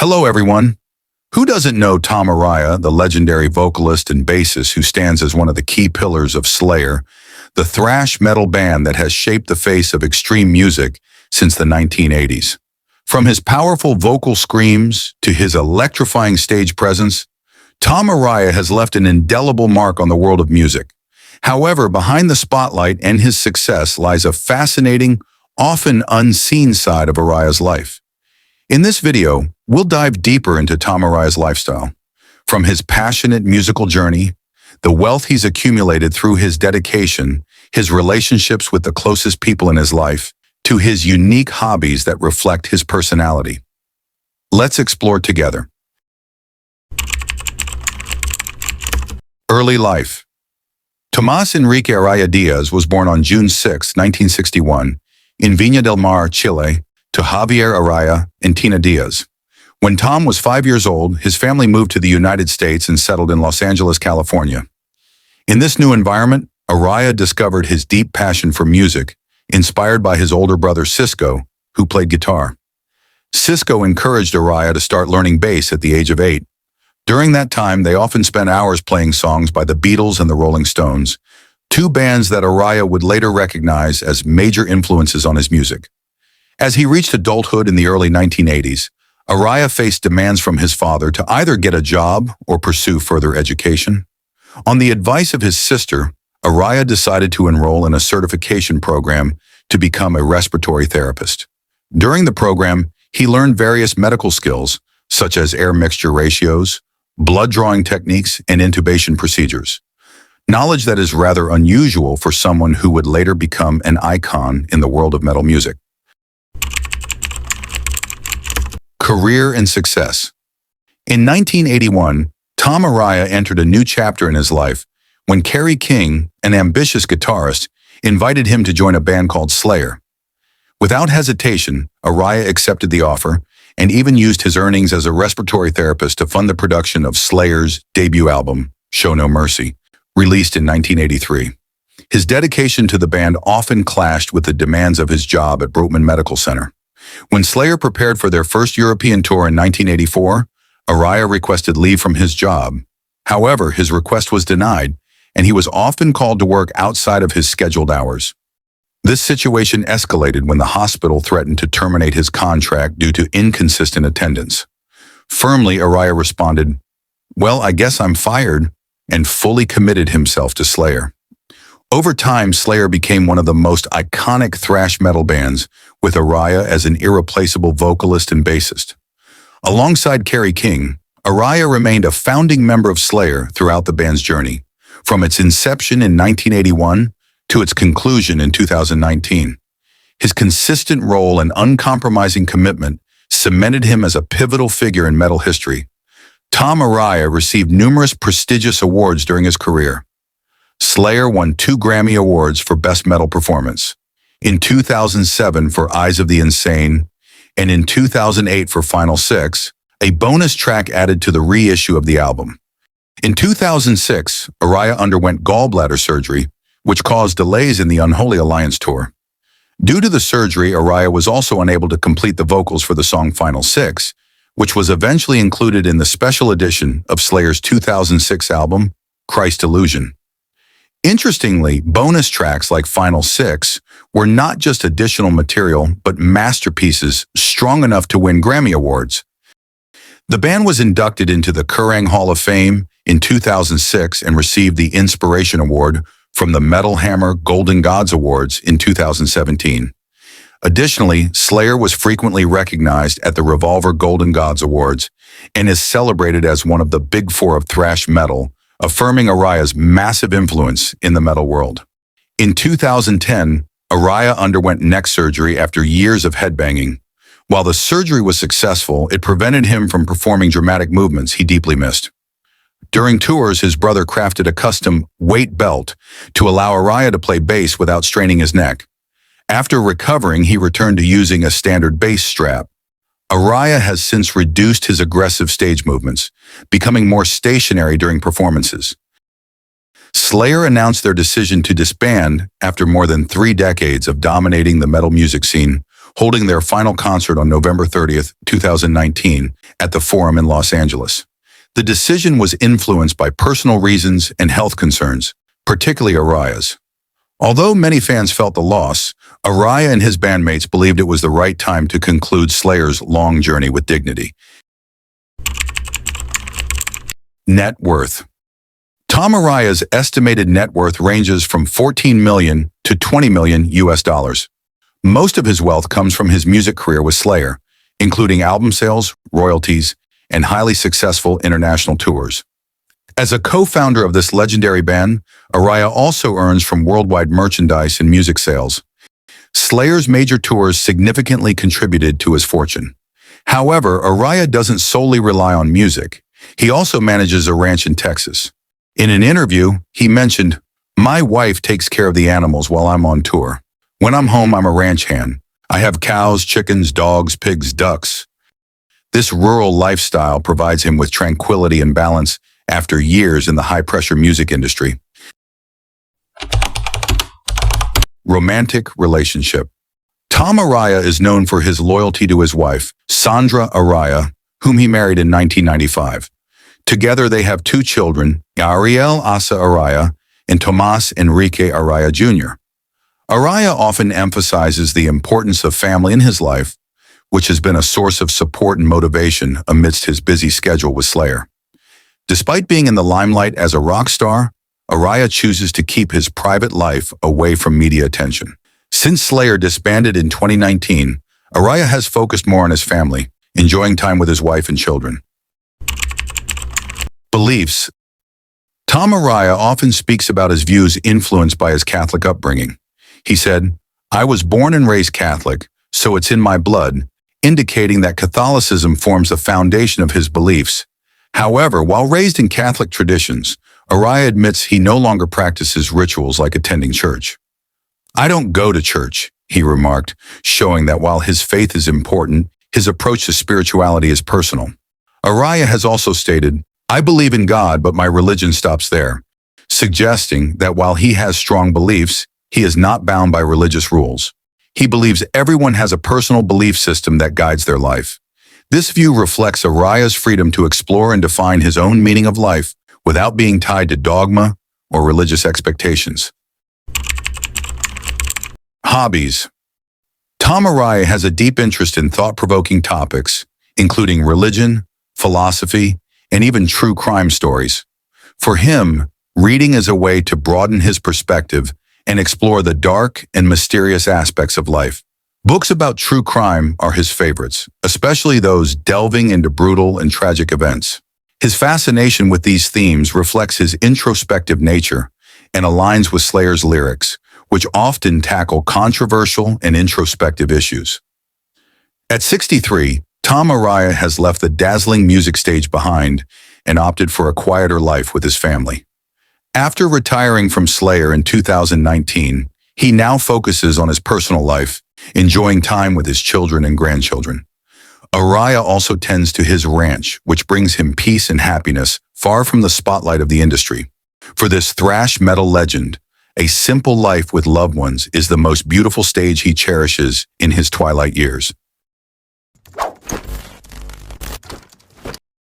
Hello, everyone. Who doesn't know Tom Araya, the legendary vocalist and bassist who stands as one of the key pillars of Slayer, the thrash metal band that has shaped the face of extreme music since the 1980s? From his powerful vocal screams to his electrifying stage presence, Tom Araya has left an indelible mark on the world of music. However, behind the spotlight and his success lies a fascinating, often unseen side of Araya's life. In this video, we'll dive deeper into Tom Araya's lifestyle. From his passionate musical journey, the wealth he's accumulated through his dedication, his relationships with the closest people in his life, to his unique hobbies that reflect his personality. Let's explore together. Early life. Tomás Enrique Araya Diaz was born on June 6, 1961, in Viña del Mar, Chile, to Javier Araya and Tina Diaz. When Tom was 5 years old, his family moved to the United States and settled in Los Angeles, California. In this new environment, Araya discovered his deep passion for music, inspired by his older brother Cisco, who played guitar. Cisco encouraged Araya to start learning bass at the age of 8. During that time, they often spent hours playing songs by the Beatles and the Rolling Stones, two bands that Araya would later recognize as major influences on his music. As he reached adulthood in the early 1980s, Araya faced demands from his father to either get a job or pursue further education. On the advice of his sister, Araya decided to enroll in a certification program to become a respiratory therapist. During the program, he learned various medical skills, such as air mixture ratios, blood drawing techniques, and intubation procedures. Knowledge that is rather unusual for someone who would later become an icon in the world of metal music. Career and success. In 1981, Tom Araya entered a new chapter in his life when Kerry King, an ambitious guitarist, invited him to join a band called Slayer. Without hesitation, Araya accepted the offer and even used his earnings as a respiratory therapist to fund the production of Slayer's debut album, Show No Mercy, released in 1983. His dedication to the band often clashed with the demands of his job at Brookman Medical Center. When Slayer prepared for their first European tour in 1984, Araya requested leave from his job. However, his request was denied, and he was often called to work outside of his scheduled hours. This situation escalated when the hospital threatened to terminate his contract due to inconsistent attendance. Firmly, Araya responded, "Well, I guess I'm fired," and fully committed himself to Slayer. Over time, Slayer became one of the most iconic thrash metal bands, with Araya as an irreplaceable vocalist and bassist. Alongside Kerry King, Araya remained a founding member of Slayer throughout the band's journey, from its inception in 1981 to its conclusion in 2019. His consistent role and uncompromising commitment cemented him as a pivotal figure in metal history. Tom Araya received numerous prestigious awards during his career. Slayer won 2 Grammy Awards for Best Metal Performance, in 2007 for Eyes of the Insane, and in 2008 for Final Six, a bonus track added to the reissue of the album. In 2006, Araya underwent gallbladder surgery, which caused delays in the Unholy Alliance tour. Due to the surgery, Araya was also unable to complete the vocals for the song Final Six, which was eventually included in the special edition of Slayer's 2006 album, Christ Illusion. Interestingly, bonus tracks like Final Six were not just additional material, but masterpieces strong enough to win Grammy Awards. The band was inducted into the Kerrang Hall of Fame in 2006 and received the Inspiration Award from the Metal Hammer Golden Gods Awards in 2017. Additionally, Slayer was frequently recognized at the Revolver Golden Gods Awards and is celebrated as one of the Big Four of thrash metal, affirming Araya's massive influence in the metal world. In 2010, Araya underwent neck surgery after years of headbanging. While the surgery was successful, it prevented him from performing dramatic movements he deeply missed. During tours, his brother crafted a custom weight belt to allow Araya to play bass without straining his neck. After recovering, he returned to using a standard bass strap. Araya has since reduced his aggressive stage movements, becoming more stationary during performances. Slayer announced their decision to disband after more than 3 decades of dominating the metal music scene, holding their final concert on November 30th, 2019, at the Forum in Los Angeles. The decision was influenced by personal reasons and health concerns, particularly Araya's. Although many fans felt the loss, Araya and his bandmates believed it was the right time to conclude Slayer's long journey with dignity. Net worth. Tom Araya's estimated net worth ranges from $14 million to $20 million US dollars. Most of his wealth comes from his music career with Slayer, including album sales, royalties, and highly successful international tours. As a co-founder of this legendary band, Araya also earns from worldwide merchandise and music sales. Slayer's major tours significantly contributed to his fortune. However, Araya doesn't solely rely on music. He also manages a ranch in Texas. In an interview, he mentioned, "My wife takes care of the animals while I'm on tour. When I'm home, I'm a ranch hand. I have cows, chickens, dogs, pigs, ducks." This rural lifestyle provides him with tranquility and balance after years in the high-pressure music industry. Romantic relationship. Tom Araya is known for his loyalty to his wife, Sandra Araya, whom he married in 1995. Together they have two children, Ariel Asa Araya and Tomas Enrique Araya Jr. Araya often emphasizes the importance of family in his life, which has been a source of support and motivation amidst his busy schedule with Slayer. Despite being in the limelight as a rock star, Araya chooses to keep his private life away from media attention. Since Slayer disbanded in 2019, Araya has focused more on his family, enjoying time with his wife and children. Beliefs. Tom Araya often speaks about his views influenced by his Catholic upbringing. He said, "I was born and raised Catholic, so it's in my blood," indicating that Catholicism forms the foundation of his beliefs. However, while raised in Catholic traditions, Araya admits he no longer practices rituals like attending church. "I don't go to church," he remarked, showing that while his faith is important, his approach to spirituality is personal. Araya has also stated, "I believe in God, but my religion stops there," suggesting that while he has strong beliefs, he is not bound by religious rules. He believes everyone has a personal belief system that guides their life. This view reflects Araya's freedom to explore and define his own meaning of life without being tied to dogma or religious expectations. Hobbies. Tom Araya has a deep interest in thought-provoking topics, including religion, philosophy, and even true crime stories. For him, reading is a way to broaden his perspective and explore the dark and mysterious aspects of life. Books about true crime are his favorites, especially those delving into brutal and tragic events. His fascination with these themes reflects his introspective nature and aligns with Slayer's lyrics, which often tackle controversial and introspective issues. At 63, Tom Araya has left the dazzling music stage behind and opted for a quieter life with his family. After retiring from Slayer in 2019, he now focuses on his personal life, enjoying time with his children and grandchildren. Araya also tends to his ranch, which brings him peace and happiness far from the spotlight of the industry. For this thrash metal legend, a simple life with loved ones is the most beautiful stage he cherishes in his twilight years.